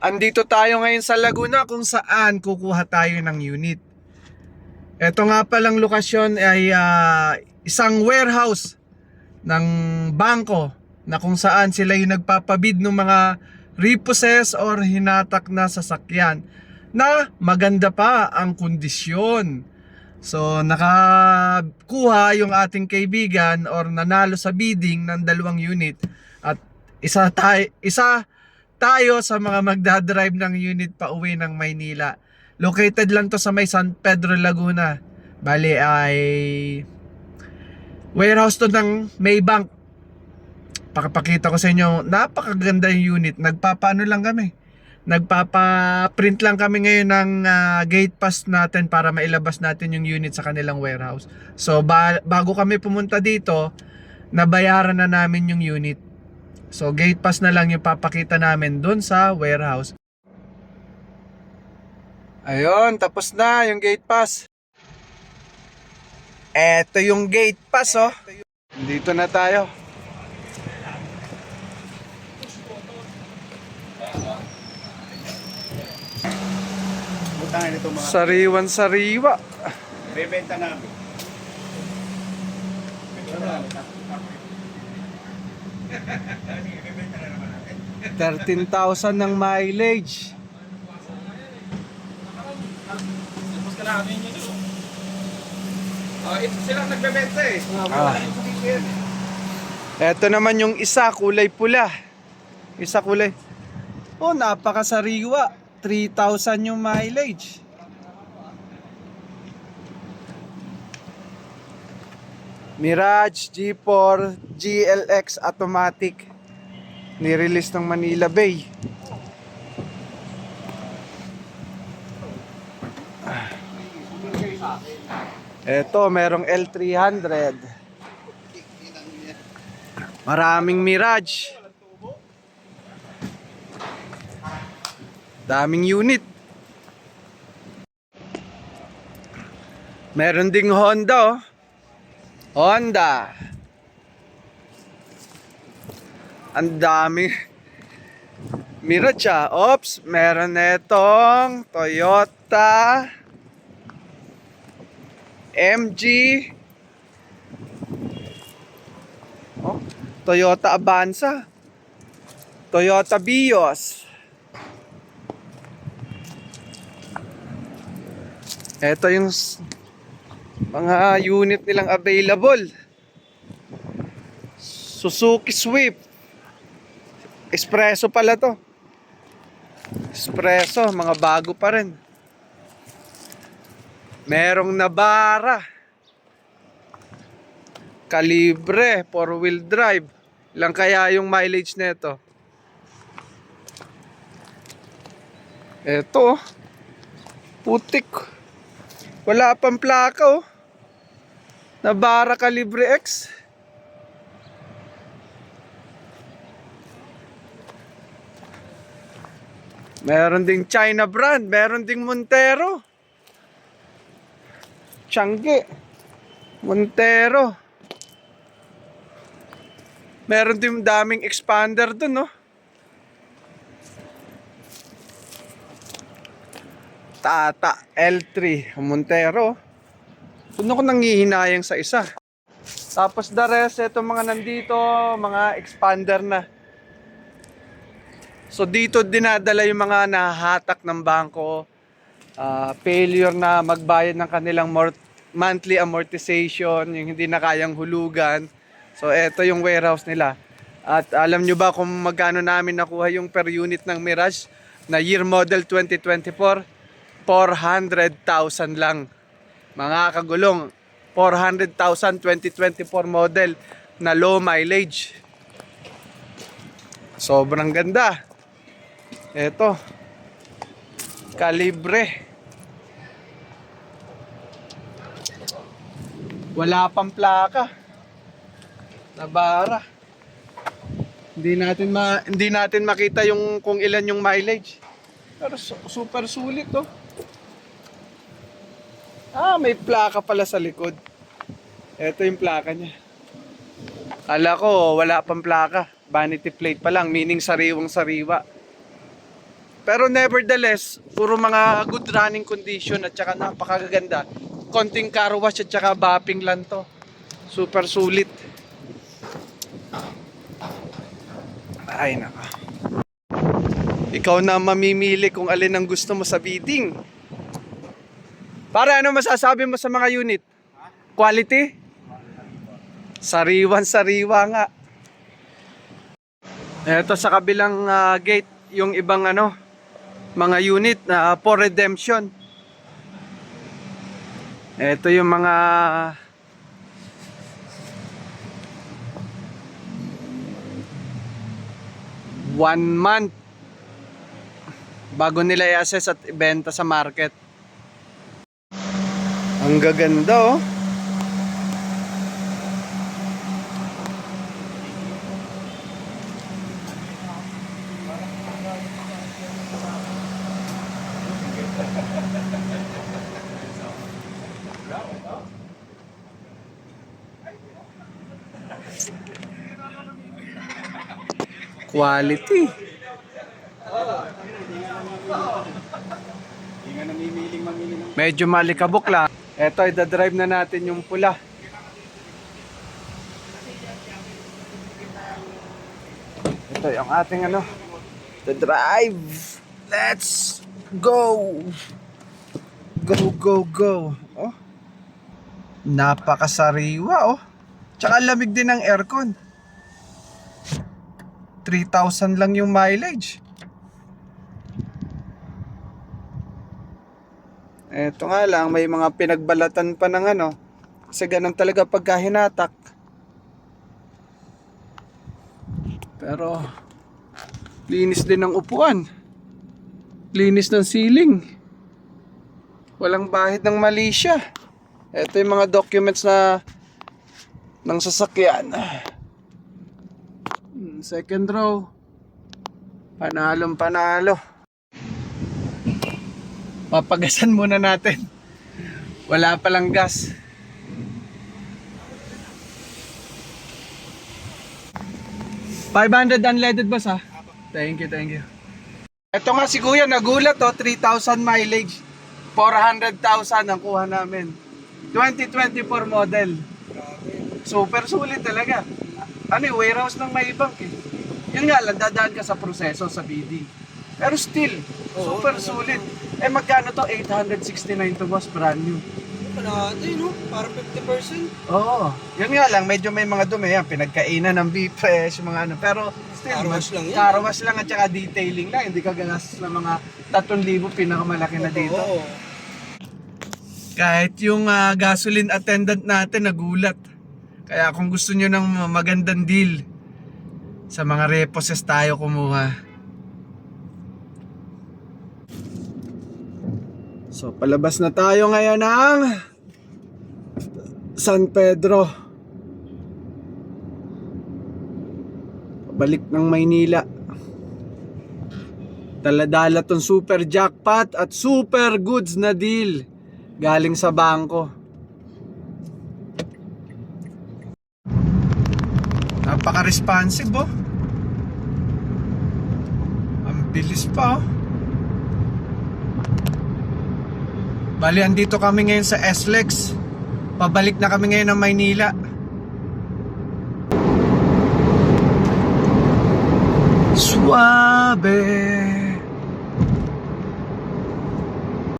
Andito tayo ngayon sa Laguna kung saan kukuha tayo ng unit. Ito nga palang lokasyon ay isang warehouse ng bangko na kung saan sila yung nagpapabid ng mga repossess or hinatak na sasakyan na maganda pa ang kondisyon. So nakakuha yung ating kaibigan or nanalo sa bidding ng 2 unit at isa tayo sa mga magdadrive ng unit pa uwi ng Maynila. Located lang to sa may San Pedro, Laguna. Bali ay warehouse to ng Maybank. Pakapakita ko sa inyo, napakaganda yung unit. Nagpapaano lang kami. Nagpapa-print lang kami ngayon ng gate pass natin para mailabas natin yung unit sa kanilang warehouse. So bago kami pumunta dito, nabayaran na namin yung unit. So gate pass na lang yung papakita namin dun sa warehouse. Ayun, tapos na yung gate pass. Eto yung gate pass, oh. Dito na tayo. Butangan ito mga Sariwan sariwa. bebenta namin. 13,000 ng mileage. Tapos ka namin yun. Ito silang nagbebenta eh. Eto naman yung isa, kulay pula. Isa kulay. Oh, napakasariwa. 3,000 yung mileage. Mirage G4 GLX automatic. Nirelease ng Manila Bay. Eto, merong L300. Maraming Mirage. Daming unit. Meron ding Honda, oh. Honda. Ang dami Mirage, ah. Oops, meron na itong Toyota MG, oh, Toyota Avanza, Toyota Vios. Ito yung mga unit nilang available. Suzuki Swift Espresso pala to. Espresso, mga bago pa rin. Merong Navara, Calibre, 4-wheel drive. Ilang kaya yung mileage nito? Eto, putik. Wala pang plaka, oh. Navara Calibre X. Meron ding China brand, meron ding Montero. Changi, Montero. Meron din daming expander dun, no? Tata L3 Montero. Doon ako nanghihinayang sa isa. Tapos the rest, ito mga nandito, mga expander na. So dito dinadala yung mga nahahatak ng bangko, failure na magbayad ng kanilang monthly amortization, yung hindi na kayang hulugan. So ito yung warehouse nila. At alam nyo ba kung magkano namin nakuha yung per unit ng Mirage na year model 2024? 400,000 lang. Mga kagulong, 400,000 2024 model na low mileage. Sobrang ganda. Ito, Calibre. Wala pang plaka. Navara. Hindi natin makita yung kung ilan yung mileage. Pero super sulit, oh. May plaka pala sa likod. Ito yung plaka niya. Kala ko wala pang plaka. Vanity plate pa lang, meaning sariwang sariwa. Pero nevertheless, puro mga good running condition at saka napakaganda. Konting car wash at saka bapping lang to. Super sulit. Ay naka. Ikaw na mamimili kung alin ang gusto mo sa bidding. Para ano masasabi mo sa mga unit? Quality? Sariwan-sariwa nga. Ito sa kabilang gate, yung ibang mga unit na for redemption. Ito yung mga one month bago nila i-assess at ibenta sa market. Ang gaganda oh. Quality. Medyo malikabok lang. Ito, i-drive na natin yung pula. Ito yung ating the-drive. Let's go. Go, go, go. Oh. Napakasariwa, oh. Tsaka lamig din ng aircon. 3,000 lang yung mileage. Eto nga lang, may mga pinagbalatan pa ng kasi ganun talaga pagka hinatak. Pero linis din ng upuan. Linis ng ceiling. Walang bahid ng mali siya. Eto yung mga documents ng sasakyan. Second row. Panalong panalo. Papagasan muna natin. Wala palang gas. $500 unleaded boss ha. Thank you, thank you. Ito nga si Kuya nagulat 3,000 mileage. 400,000 ang kuha namin. 2024 model. Super sulit talaga. Warehouse ng Maybank eh. Yun nga lang, dadaan ka sa proseso sa bidding. Pero still, super sulit. Magkano to? 869 to boss, brand new. Panate, no? Parang 50%. Oo. Yun nga lang, medyo may mga dumi yan. Pinagkainan ng beef fresh, mga Pero still, Car wash lang yan. Car wash lang at saka detailing lang. Hindi ka gagastos ng mga 3,000 pinakamalaki na dito. Oo. Kahit yung gasoline attendant natin nagulat. Kaya kung gusto nyo ng magandang deal, sa mga reposes tayo kumuha. So palabas na tayo ngayon ng San Pedro. Pabalik ng Maynila. Dala-dala tong super jackpot at super goods na deal galing sa bangko. Napaka-responsive oh. Ang bilis pa oh. Bali, andito kami ngayon sa SLEX. Pabalik na kami ngayon ng Maynila. Suabe.